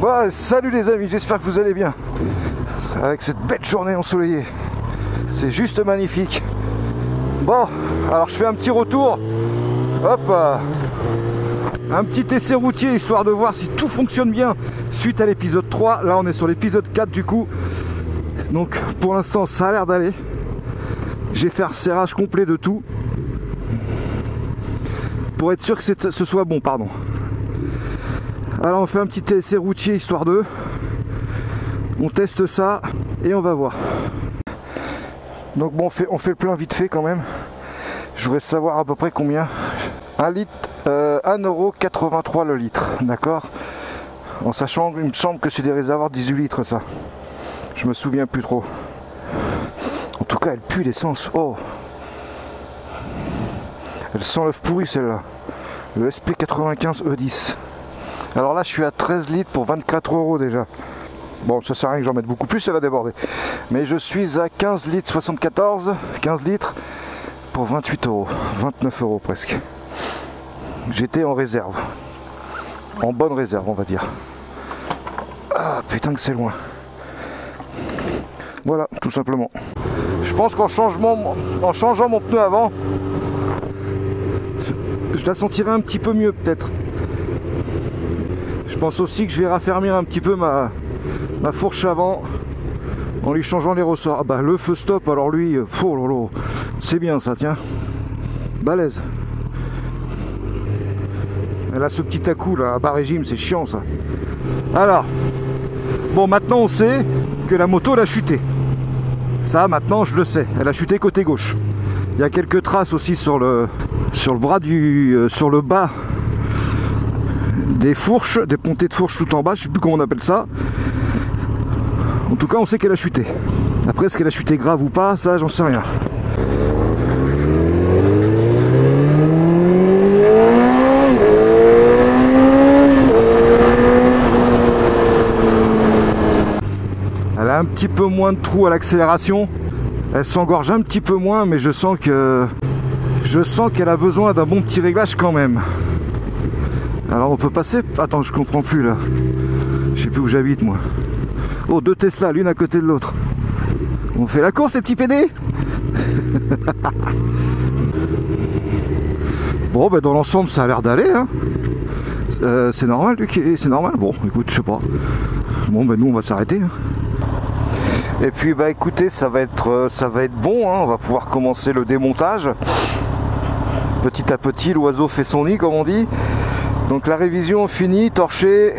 Ouais, salut les amis, j'espère que vous allez bien. Avec cette belle journée ensoleillée. C'est juste magnifique. Bon, alors je fais un petit retour. Hop, un petit essai routier histoire de voir si tout fonctionne bien suite à l'épisode 3. Là on est sur l'épisode 4 du coup. Donc pour l'instant ça a l'air d'aller. J'ai fait un serrage complet de tout. Pour être sûr que ce soit bon, pardon. Alors on fait un petit essai routier histoire de... On teste ça et on va voir. Donc bon, on fait le plein vite fait quand même. Je voudrais savoir à peu près combien. 1 litre, 1,83€ le litre, d'accord. En sachant, il me semble que c'est des réservoirs 18 litres ça. Je me souviens plus trop. En tout cas, elle pue l'essence. Oh, elle sent l'œuf pourri celle-là. Le SP95 E10. Alors là, je suis à 13 litres pour 24€ déjà. Bon, ça sert à rien que j'en mette beaucoup plus, ça va déborder. Mais je suis à 15 litres 74, 15 litres pour 28€, 29€ presque. J'étais en réserve. En bonne réserve, on va dire. Ah, putain que c'est loin. Voilà, tout simplement. Je pense qu'en changeant mon pneu avant, je la sentirai un petit peu mieux peut-être. Je pense aussi que je vais raffermir un petit peu ma fourche avant en lui changeant les ressorts. Ah bah le feu stop, alors lui, oh lolo, c'est bien ça, tiens. Balèze. Elle a ce petit à-coup là, à bas régime, c'est chiant ça. Alors, bon maintenant on sait que la moto elle a chuté. Ça maintenant je le sais, elle a chuté côté gauche. Il y a quelques traces aussi sur le bras sur le bas des fourches, des pontées de fourches tout en bas, je sais plus comment on appelle ça. En tout cas on sait qu'elle a chuté. Après est-ce qu'elle a chuté grave ou pas, ça j'en sais rien. Elle a un petit peu moins de trous à l'accélération. Elle s'engorge un petit peu moins, mais je sens qu'elle a besoin d'un bon petit réglage quand même. Alors on peut passer... Attends, je comprends plus là. Je sais plus où j'habite moi. Oh, 2 Tesla, l'une à côté de l'autre. On fait la course les petits PD. Bon, bah dans l'ensemble ça a l'air d'aller. Hein. C'est normal, Luc, c'est normal. Bon, écoute, je sais pas. Bon, bah nous on va s'arrêter. Hein. Et puis bah écoutez, ça va être bon. Hein. On va pouvoir commencer le démontage. Petit à petit, l'oiseau fait son nid, comme on dit. Donc la révision finie, torché.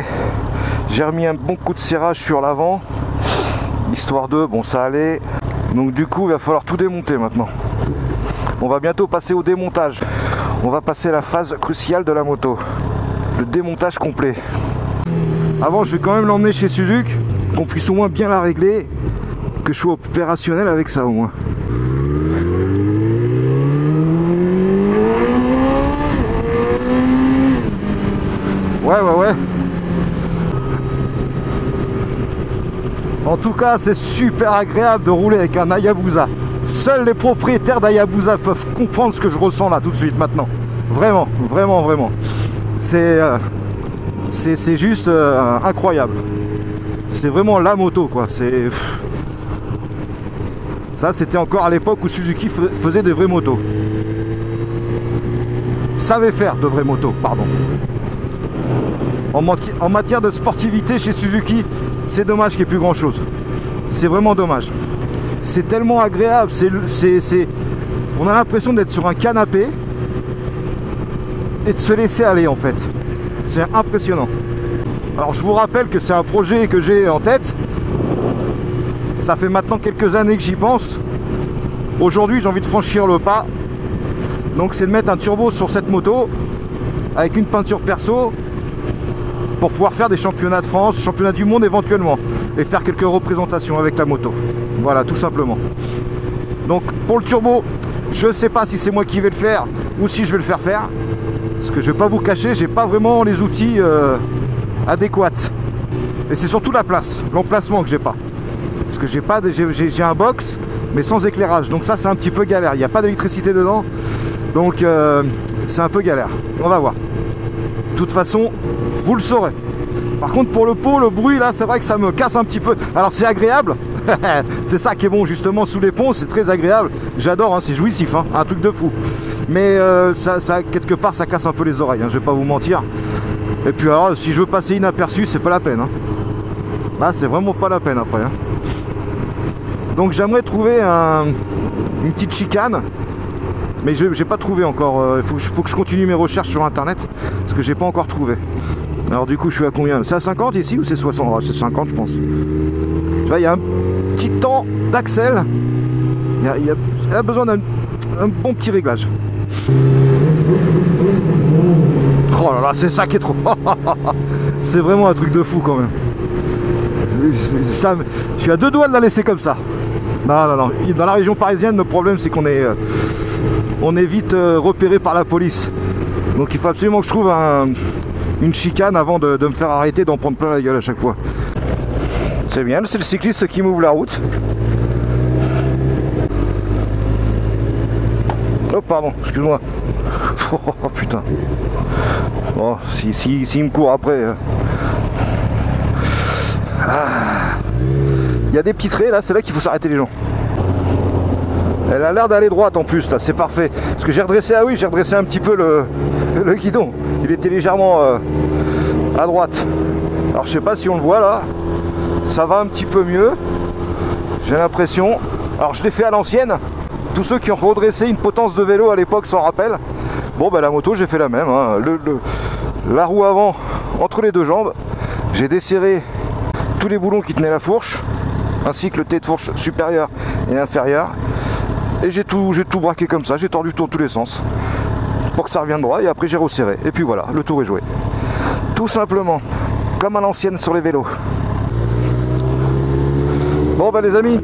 J'ai remis un bon coup de serrage sur l'avant. Histoire de, bon ça allait. Donc du coup il va falloir tout démonter maintenant. On va bientôt passer au démontage. On va passer à la phase cruciale de la moto. Le démontage complet. Avant je vais quand même l'emmener chez Suzuki. Qu'on puisse au moins bien la régler. Que je sois opérationnel avec ça au moins. Ouais. En tout cas, c'est super agréable de rouler avec un Hayabusa. Seuls les propriétaires d'Hayabusa peuvent comprendre ce que je ressens là tout de suite maintenant. Vraiment. C'est juste incroyable. C'est vraiment la moto quoi. Ça c'était encore à l'époque où Suzuki faisait des vraies motos. Savait faire de vraies motos, pardon. En matière de sportivité chez Suzuki, c'est dommage qu'il n'y ait plus grand chose. C'est vraiment dommage. C'est tellement agréable. On a l'impression d'être sur un canapé et de se laisser aller en fait. C'est impressionnant. Alors je vous rappelle que c'est un projet que j'ai en tête. Ça fait maintenant quelques années que j'y pense. Aujourd'hui j'ai envie de franchir le pas. Donc c'est de mettre un turbo sur cette moto avec une peinture perso pour pouvoir faire des championnats de France, championnats du monde éventuellement et faire quelques représentations avec la moto. Voilà, tout simplement. Donc pour le turbo, je ne sais pas si c'est moi qui vais le faire ou si je vais le faire faire. Parce que je vais pas vous cacher, j'ai pas vraiment les outils adéquats. Et c'est surtout la place, l'emplacement que j'ai pas. Parce que j'ai un box mais sans éclairage. Donc ça c'est un petit peu galère. Il n'y a pas d'électricité dedans. Donc c'est un peu galère. On va voir. De toute façon, vous le saurez. Par contre pour le pot, le bruit là, c'est vrai que ça me casse un petit peu. Alors c'est agréable, c'est ça qui est bon justement sous les ponts, c'est très agréable. J'adore, hein, c'est jouissif, hein, un truc de fou. Mais ça quelque part ça casse un peu les oreilles, hein, je vais pas vous mentir. Et puis alors si je veux passer inaperçu, c'est pas la peine. Hein. Là c'est vraiment pas la peine après. Hein. Donc j'aimerais trouver une petite chicane. Mais j'ai pas trouvé encore, il faut que je continue mes recherches sur internet. Parce que j'ai pas encore trouvé. Alors du coup je suis à combien? C'est à 50 ici ou c'est 60? Oh, c'est 50 je pense. Tu vois, il y a un petit temps d'accel. Il a besoin d'un bon petit réglage. Oh là là, c'est ça qui est trop. C'est vraiment un truc de fou quand même. Ça, je suis à deux doigts de la laisser comme ça. Non, non, non. Dans la région parisienne, le problème c'est qu'on est vite repéré par la police. Donc il faut absolument que je trouve une chicane avant de me faire arrêter, d'en prendre plein la gueule à chaque fois. C'est bien, c'est le cycliste qui m'ouvre la route. Oh pardon, excuse-moi. Oh putain. Bon, s'il me court après. Il y a des petits traits là, c'est là qu'il faut s'arrêter les gens. Elle a l'air d'aller droite en plus là, c'est parfait. Parce que j'ai redressé, ah oui, j'ai redressé un petit peu le guidon. Il était légèrement à droite. Alors je sais pas si on le voit là. Ça va un petit peu mieux. J'ai l'impression. Alors je l'ai fait à l'ancienne. Tous ceux qui ont redressé une potence de vélo à l'époque s'en rappellent. Bon bah la moto j'ai fait la même. Hein. La roue avant entre les deux jambes. J'ai desserré tous les boulons qui tenaient la fourche. Ainsi que le T de fourche supérieur et inférieur. Et j'ai tout braqué comme ça, j'ai tordu dans tous les sens pour que ça revienne droit et après j'ai resserré. Et puis voilà, le tour est joué. Tout simplement, comme à l'ancienne sur les vélos. Bon bah les amis,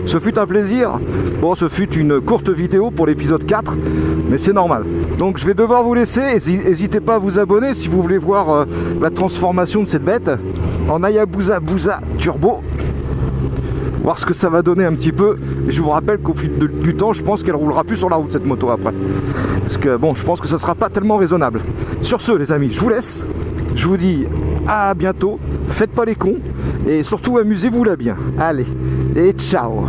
ce fut un plaisir. Bon, ce fut une courte vidéo pour l'épisode 4, mais c'est normal. Donc je vais devoir vous laisser, n'hésitez pas à vous abonner si vous voulez voir la transformation de cette bête en Hayabusa Turbo. Voir ce que ça va donner un petit peu. Et je vous rappelle qu'au fil du temps, je pense qu'elle roulera plus sur la route cette moto après. Parce que bon, je pense que ça sera pas tellement raisonnable. Sur ce les amis, je vous laisse. Je vous dis à bientôt. Faites pas les cons. Et surtout amusez-vous là bien. Allez, et ciao.